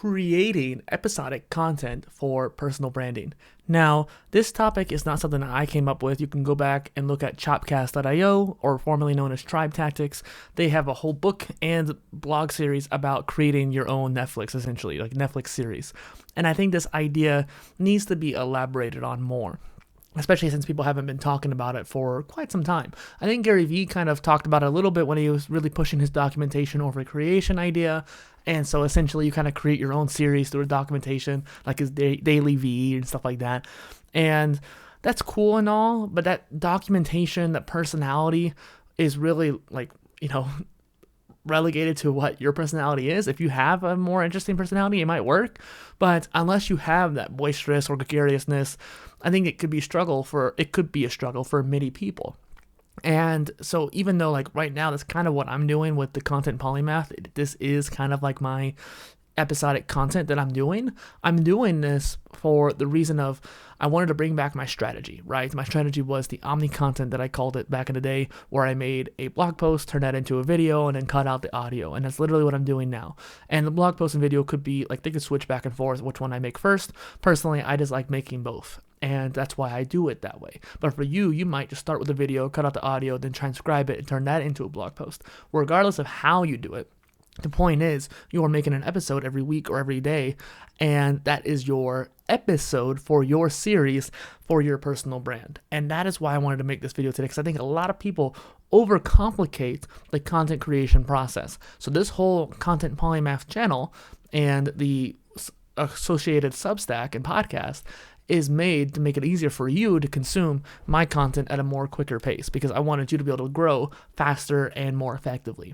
creating episodic content for personal branding. Now, this topic is not something that I came up with. You can go back and look at chopcast.io, or formerly known as Tribe Tactics. They have a whole book and blog series about creating your own Netflix, essentially, like Netflix series. And I think this idea needs to be elaborated on more, especially since people haven't been talking about it for quite some time. I think Gary Vee kind of talked about it a little bit when he was really pushing his documentation over creation idea. And so essentially you kind of create your own series through documentation, like his daily V and stuff like that. And that's cool and all, but that documentation, that personality is really relegated to what your personality is. If you have a more interesting personality, it might work. But unless you have that boisterous or gregariousness, I think it could be a struggle for many people. And so even though right now that's kind of what I'm doing with the content polymath, this is kind of like my episodic content that I'm doing this for the reason of I wanted to bring back my strategy, right? My strategy was the omni content that I called it back in the day, where I made a blog post, turned that into a video, and then cut out the audio. And that's literally what I'm doing now. And the blog post and video could be they could switch back and forth which one I make first. Personally, I just like making both. And that's why I do it that way. But for you, you might just start with a video, cut out the audio, then transcribe it and turn that into a blog post. Regardless of how you do it, the point is you are making an episode every week or every day, and that is your episode for your series for your personal brand. And that is why I wanted to make this video today, because I think a lot of people overcomplicate the content creation process. So this whole Content Polymath channel and the associated Substack and podcast is made to make it easier for you to consume my content at a more quicker pace, because I wanted you to be able to grow faster and more effectively.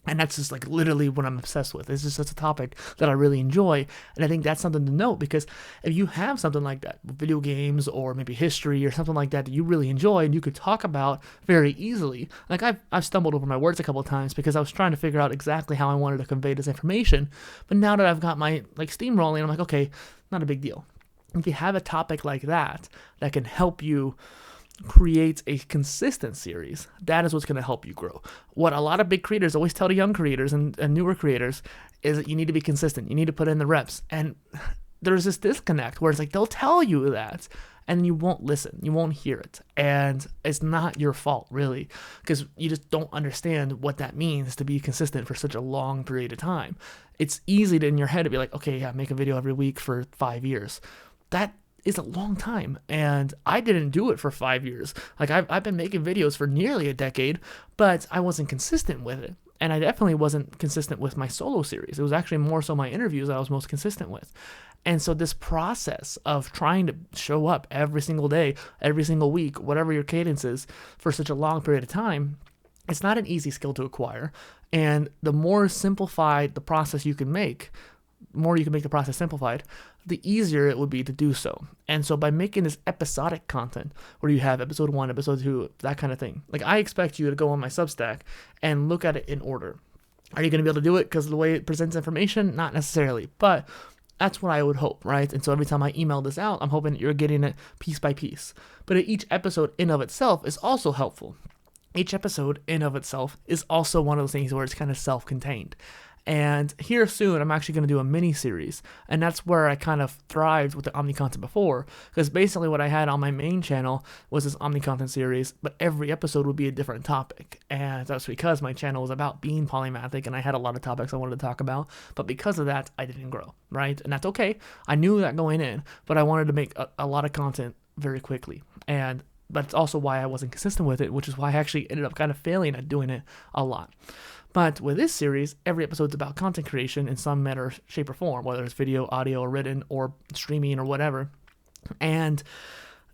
And that's just literally what I'm obsessed with. It's just such a topic that I really enjoy. And I think that's something to note, because if you have something like that, video games or maybe history or something like that you really enjoy and you could talk about very easily. I've stumbled over my words a couple of times because I was trying to figure out exactly how I wanted to convey this information. But now that I've got my steam rolling, I'm okay, not a big deal. If you have a topic like that can help you create a consistent series, that is what's going to help you grow. What a lot of big creators always tell to young creators and newer creators is that you need to be consistent. You need to put in the reps. And there's this disconnect where it's they'll tell you that, and you won't listen. You won't hear it. And it's not your fault, really, because you just don't understand what that means to be consistent for such a long period of time. It's easy to, in your head, to be okay, yeah, make a video every week for 5 years. That is a long time, and I didn't do it for 5 years. I've been making videos for nearly a decade, but I wasn't consistent with it. And I definitely wasn't consistent with my solo series. It was actually more so my interviews that I was most consistent with. And so this process of trying to show up every single day, every single week, whatever your cadence is, for such a long period of time, it's not an easy skill to acquire. And the more simplified the process you can make, more you can make the process simplified, the easier it would be to do so. And so by making this episodic content, where you have episode 1, episode 2, that kind of thing, I expect you to go on my Substack and look at it in order. Are you going to be able to do it because of the way it presents information? Not necessarily, but that's what I would hope, right? And so every time I email this out, I'm hoping that you're getting it piece by piece. But each episode in of itself is also helpful. Each episode in of itself is also one of those things where it's kind of self-contained. And here soon, I'm actually going to do a mini-series, and that's where I kind of thrived with the Omni content before, because basically what I had on my main channel was this Omni content series, but every episode would be a different topic, and that's because my channel was about being polymathic, and I had a lot of topics I wanted to talk about, but because of that, I didn't grow, right? And that's okay. I knew that going in, but I wanted to make a lot of content very quickly, but it's also why I wasn't consistent with it, which is why I actually ended up kind of failing at doing it a lot. But with this series, every episode's about content creation in some manner, shape, or form, whether it's video, audio, or written, or streaming, or whatever. And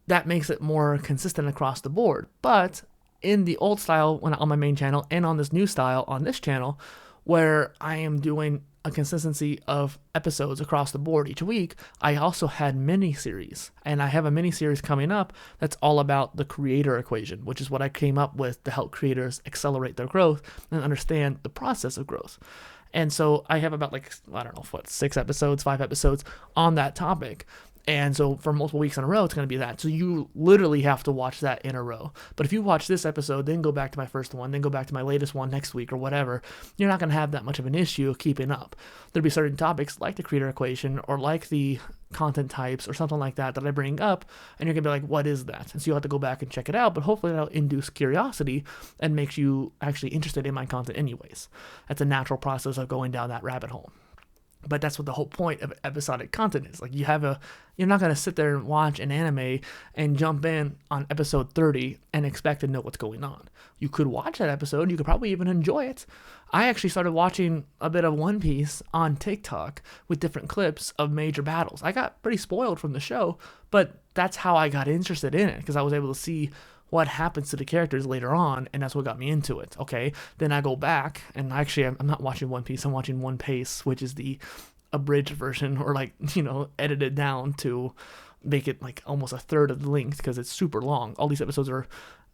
that makes it more consistent across the board. But in the old style on my main channel, and on this new style on this channel, where I am doing a consistency of episodes across the board each week, I also had mini-series. And I have a mini-series coming up that's all about the creator equation, which is what I came up with to help creators accelerate their growth and understand the process of growth. And so I have about 5 episodes on that topic. And so for multiple weeks in a row, it's going to be that. So you literally have to watch that in a row. But if you watch this episode, then go back to my first one, then go back to my latest one next week or whatever, you're not going to have that much of an issue keeping up. There'll be certain topics like the creator equation or like the content types or something like that I bring up, and you're going to be like, what is that? And so you'll have to go back and check it out, but hopefully that'll induce curiosity and makes you actually interested in my content anyways. That's a natural process of going down that rabbit hole. But that's what the whole point of episodic content is. Like you're not going to sit there and watch an anime and jump in on episode 30 and expect to know what's going on. You could watch that episode. You could probably even enjoy it. I actually started watching a bit of One Piece on TikTok with different clips of major battles. I got pretty spoiled from the show, but that's how I got interested in it, because I was able to see what happens to the characters later on, and that's what got me into it. Okay, then I go back, and actually I'm not watching One Piece, I'm watching One Pace, which is the abridged version, or edited down to make it like almost a third of the length, because it's super long. All these episodes are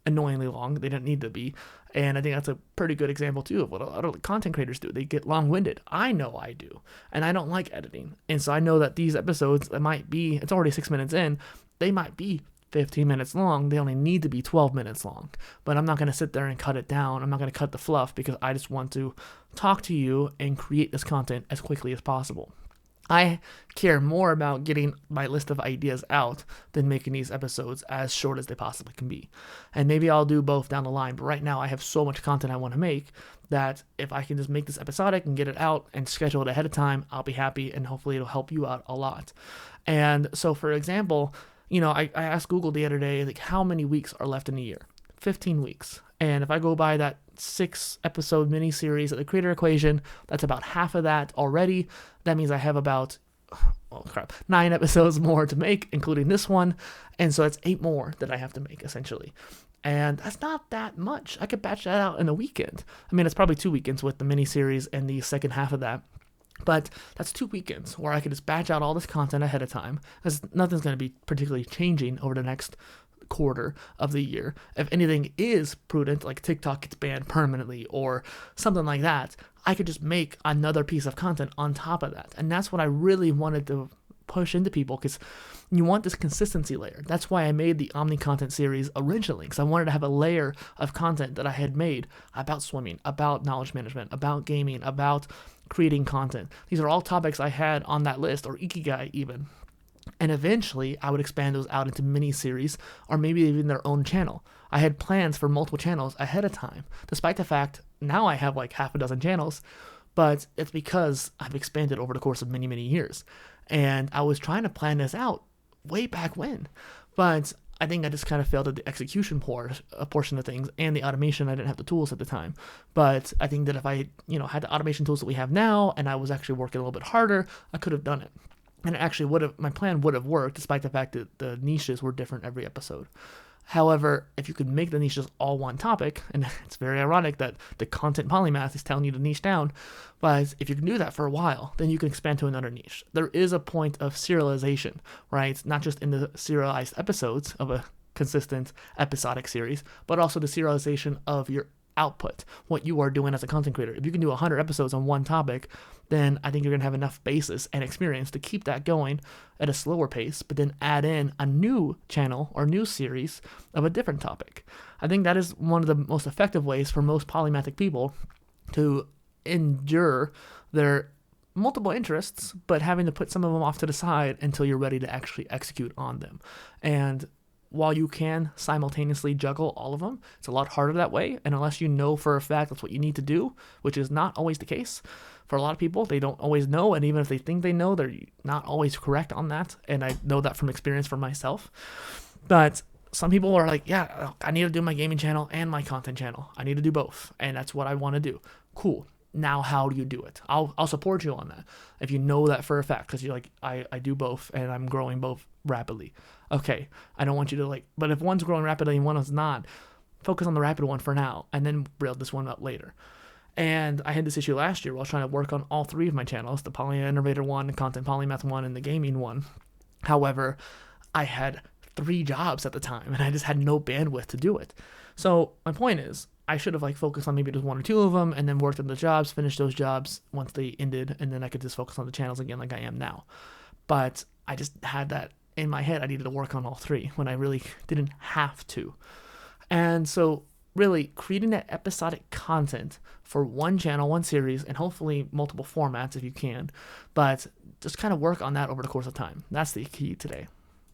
annoyingly long. They don't need to be. And I think that's a pretty good example too of what a lot of content creators do. They get long-winded. I know I do, and I don't like editing. And so I know that these episodes, it's already 6 minutes in, they might be 15 minutes long. They only need to be 12 minutes long. But I'm not going to sit there and cut it down. I'm not going to cut the fluff, because I just want to talk to you and create this content as quickly as possible. I care more about getting my list of ideas out than making these episodes as short as they possibly can be. And maybe I'll do both down the line, but right now I have so much content I want to make that if I can just make this episodic and get it out and schedule it ahead of time, I'll be happy, and hopefully it'll help you out a lot. And so, for example, I asked Google the other day, like, how many weeks are left in a year? 15 weeks. And if I go by that 6-episode miniseries of the creator equation, that's about half of that already. That means I have about 9 episodes more to make, including this one. And so that's 8 more that I have to make, essentially. And that's not that much. I could batch that out in a weekend. I mean, it's probably 2 weekends with the miniseries and the second half of that. But that's 2 weekends where I could just batch out all this content ahead of time, because nothing's going to be particularly changing over the next quarter of the year. If anything is prudent, like TikTok gets banned permanently or something like that, I could just make another piece of content on top of that. And that's what I really wanted to push into people, because you want this consistency layer. That's why I made the Omni content series originally, because I wanted to have a layer of content that I had made about swimming, about knowledge management, about gaming, about creating content. These are all topics I had on that list, or Ikigai even. And eventually, I would expand those out into mini-series, or maybe even their own channel. I had plans for multiple channels ahead of time, despite the fact now I have like half a dozen channels, but it's because I've expanded over the course of many, many years. And I was trying to plan this out way back when, but I think I just kind of failed at the execution portion of things, and the automation. I didn't have the tools at the time. But I think that if I, had the automation tools that we have now, and I was actually working a little bit harder, I could have done it. And it actually my plan would have worked, despite the fact that the niches were different every episode. However, if you could make the niches all one topic, and it's very ironic that the content polymath is telling you to niche down, but if you can do that for a while, then you can expand to another niche. There is a point of serialization, right? Not just in the serialized episodes of a consistent episodic series, but also the serialization of your output, what you are doing as a content creator. If you can do 100 episodes on one topic, then I think you're going to have enough basis and experience to keep that going at a slower pace, but then add in a new channel or new series of a different topic. I think that is one of the most effective ways for most polymathic people to endure their multiple interests, but having to put some of them off to the side until you're ready to actually execute on them. And while you can simultaneously juggle all of them, it's a lot harder that way. And unless you know for a fact that's what you need to do, which is not always the case. For a lot of people, they don't always know. And even if they think they know, they're not always correct on that. And I know that from experience for myself. But some people are like, yeah, I need to do my gaming channel and my content channel. I need to do both. And that's what I want to do. Cool. Now, how do you do it? I'll support you on that. If you know that for a fact, because you're like, I do both and I'm growing both rapidly. Okay, I don't want you to but if one's growing rapidly and one is not, focus on the rapid one for now and then build this one up later. And I had this issue last year while trying to work on all 3 of my channels, the Poly Innovator one, the Content Polymath one, and the gaming one. However, I had 3 jobs at the time and I just had no bandwidth to do it. So my point is, I should have focused on maybe just 1 or 2 of them and then worked on the jobs, finished those jobs once they ended, and then I could just focus on the channels again like I am now. But I just had that in my head I needed to work on all three when I really didn't have to. And so really creating that episodic content for one channel, one series, and hopefully multiple formats if you can, but just kind of work on that over the course of time. That's the key today.